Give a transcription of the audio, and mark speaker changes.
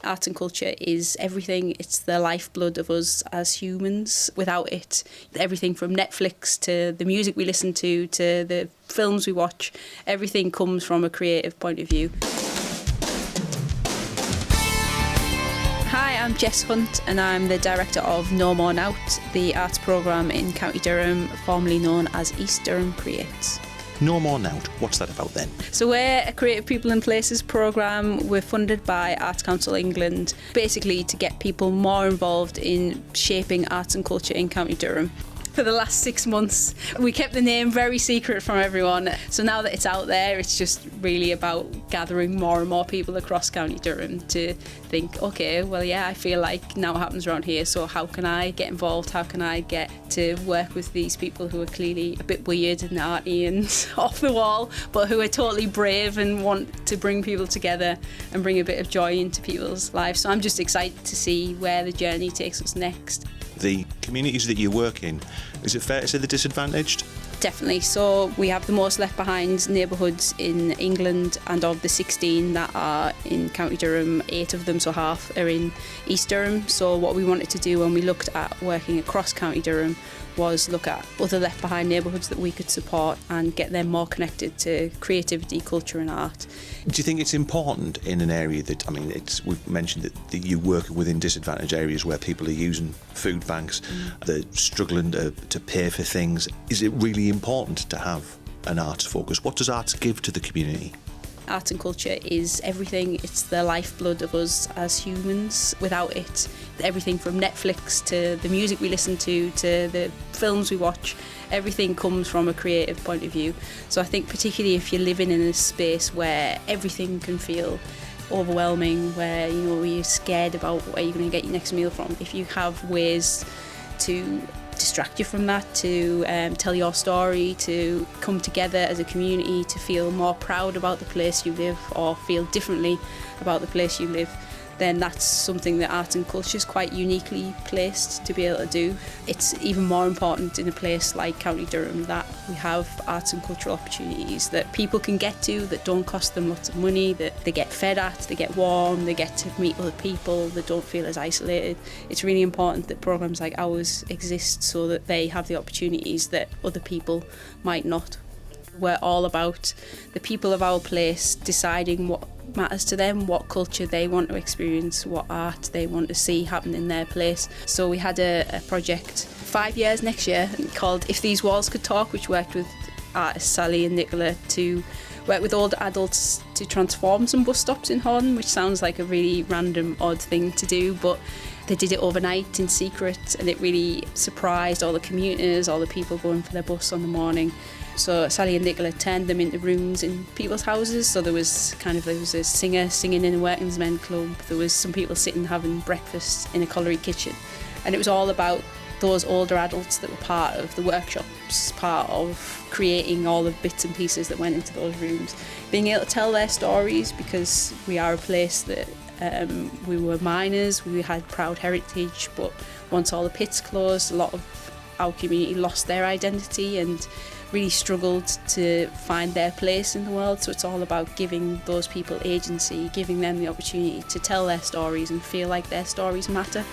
Speaker 1: Arts and culture is everything. It's the lifeblood of us as humans. Without it, everything from Netflix to the music we listen to the films we watch, everything comes from a creative point of view. Hi, I'm Jess Hunt and I'm the director of MORE NOWT, the arts programme in County Durham, formerly known as East Durham Creates.
Speaker 2: MORE NOWT, what's that about then?
Speaker 1: So we're a Creative People and Places programme. We're funded by Arts Council England, basically to get people more involved in shaping arts and culture in County Durham. For the last 6 months, we kept the name very secret from everyone. So now that it's out there, it's just really about gathering more and more people across County Durham to think, okay, well, yeah, I feel like now it happens around here, so how can I get involved? How can I get to work with these people who are clearly a bit weird and arty and off the wall, but who are totally brave and want to bring people together and bring a bit of joy into people's lives. So I'm just excited to see where the journey takes us next.
Speaker 2: The communities that you work in, is it fair to say they're disadvantaged?
Speaker 1: Definitely. So we have the most left behind neighbourhoods in England, and of the 16 that are in County Durham, 8 of them, so half, are in East Durham. So what we wanted to do when we looked at working across County Durham was look at other left behind neighbourhoods that we could support and get them more connected to creativity, culture and art.
Speaker 2: Do you think it's important in an area that, we've mentioned that you work within disadvantaged areas where people are using food banks, they're struggling to pay for things. Is it really important to have an arts focus? What does arts give to the community?
Speaker 1: Arts and culture is everything. It's the lifeblood of us as humans. Without it, everything from Netflix to the music we listen to the films we watch, everything comes from a creative point of view. So I think particularly if you're living in a space where everything can feel overwhelming, where you're scared about where you're going to get your next meal from, if you have ways to distract you from that, to tell your story, to come together as a community, to feel more proud about the place you live or feel differently about the place you live, then that's something that arts and culture is quite uniquely placed to be able to do. It's even more important in a place like County Durham that we have arts and cultural opportunities that people can get to, that don't cost them lots of money, that they get fed at, they get warm, they get to meet other people, they don't feel as isolated. It's really important that programmes like ours exist so that they have the opportunities that other people might not. We're all about the people of our place deciding what matters to them, what culture they want to experience, what art they want to see happen in their place. So we had a project 5 years next year called If These Walls Could Talk, which worked with artists Sally and Nicola to work with older adults to transform some bus stops in Horton, which sounds like a really random, odd thing to do, but they did it overnight in secret and it really surprised all the commuters, all the people going for their bus on the morning. So Sally and Nicola turned them into rooms in people's houses. So there was a singer singing in a working's men club. There was some people sitting having breakfast in a colliery kitchen. And it was all about those older adults that were part of the workshops, part of creating all the bits and pieces that went into those rooms. Being able to tell their stories, because we are a place that we were miners, we had proud heritage, but once all the pits closed, a lot of our community lost their identity and really struggled to find their place in the world. So it's all about giving those people agency, giving them the opportunity to tell their stories and feel like their stories matter.